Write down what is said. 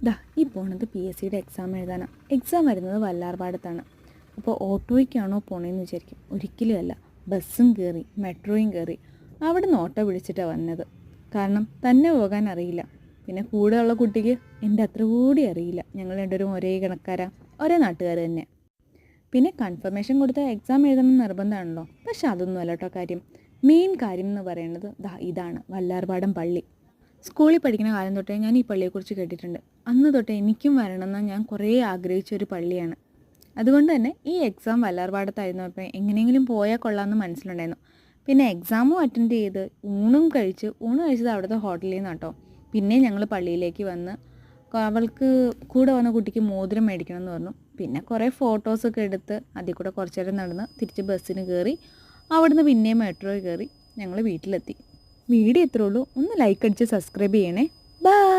ദാ ഈ പോണത് PSCയുടെ എക്സാം എഴുതാനാണ്. എക്സാം വരുന്നത് വല്ലാർപാടത്താണ്. അപ്പോൾ ഓട്ടോയ്ക്കാണോ പോണേന്ന് വിചാരിക്കും. ഒരിക്കലും അല്ല. ബസ്സും കയറി മെട്രോയും കയറി അവിടെ നിന്ന് ഓട്ടോ പിടിച്ചിട്ടാണ് വന്നത്. കാരണം തന്നെ പോകാൻ അറിയില്ല. പിന്നെ കൂടെയുള്ള കുട്ടിക്ക് എൻ്റെ അത്ര കൂടി അറിയില്ല. ഞങ്ങൾ രണ്ടുപേരും ഒരേ കണക്കാരാ, ഒരേ നാട്ടുകാർ തന്നെ. പിന്നെ കൺഫർമേഷൻ കൊടുത്താൽ എക്സാം എഴുതണം നിർബന്ധമാണല്ലോ. പക്ഷെ അതൊന്നും അല്ല കേട്ടോ കാര്യം. മെയിൻ കാര്യം എന്ന് പറയുന്നത് ഇതാണ് വല്ലാർപാടം പള്ളി. സ്കൂളിൽ പഠിക്കുന്ന കാലം തൊട്ടേ ഞാൻ ഈ പള്ളിയെക്കുറിച്ച് കേട്ടിട്ടുണ്ട്. അന്ന് തൊട്ടേ എനിക്കും വരണമെന്ന് ഞാൻ കുറേ ആഗ്രഹിച്ച ഒരു പള്ളിയാണ്. അതുകൊണ്ട് തന്നെ ഈ എക്സാം വല്ലാർപാടത്തായിരുന്നപ്പോൾ എങ്ങനെയെങ്കിലും പോയാൽ കൊള്ളാമെന്ന് മനസ്സിലുണ്ടായിരുന്നു. പിന്നെ എക്സാമും അറ്റൻഡ് ചെയ്ത് ഊണ് കഴിച്ചത് അവിടുത്തെ ഹോട്ടലിൽ നിന്നാണ് കേട്ടോ. പിന്നെ ഞങ്ങൾ പള്ളിയിലേക്ക് വന്ന് അവൾക്ക് കൂടെ വന്ന കുട്ടിക്ക് മോതിരം മേടിക്കണം എന്ന് പറഞ്ഞു. പിന്നെ കുറേ ഫോട്ടോസൊക്കെ എടുത്ത് അതിൽ കൂടെ കുറച്ച് നേരം നടന്ന് തിരിച്ച് ബസ്സിന് കയറി അവിടുന്ന് പിന്നെയും മെട്രോയിൽ കയറി ഞങ്ങൾ വീട്ടിലെത്തി. വീഡിയോ ഇത്രേ ഉള്ളൂ. ഒന്ന് ലൈക്ക് അടിച്ച് സബ്സ്ക്രൈബ് ചെയ്യണേ. ബൈ.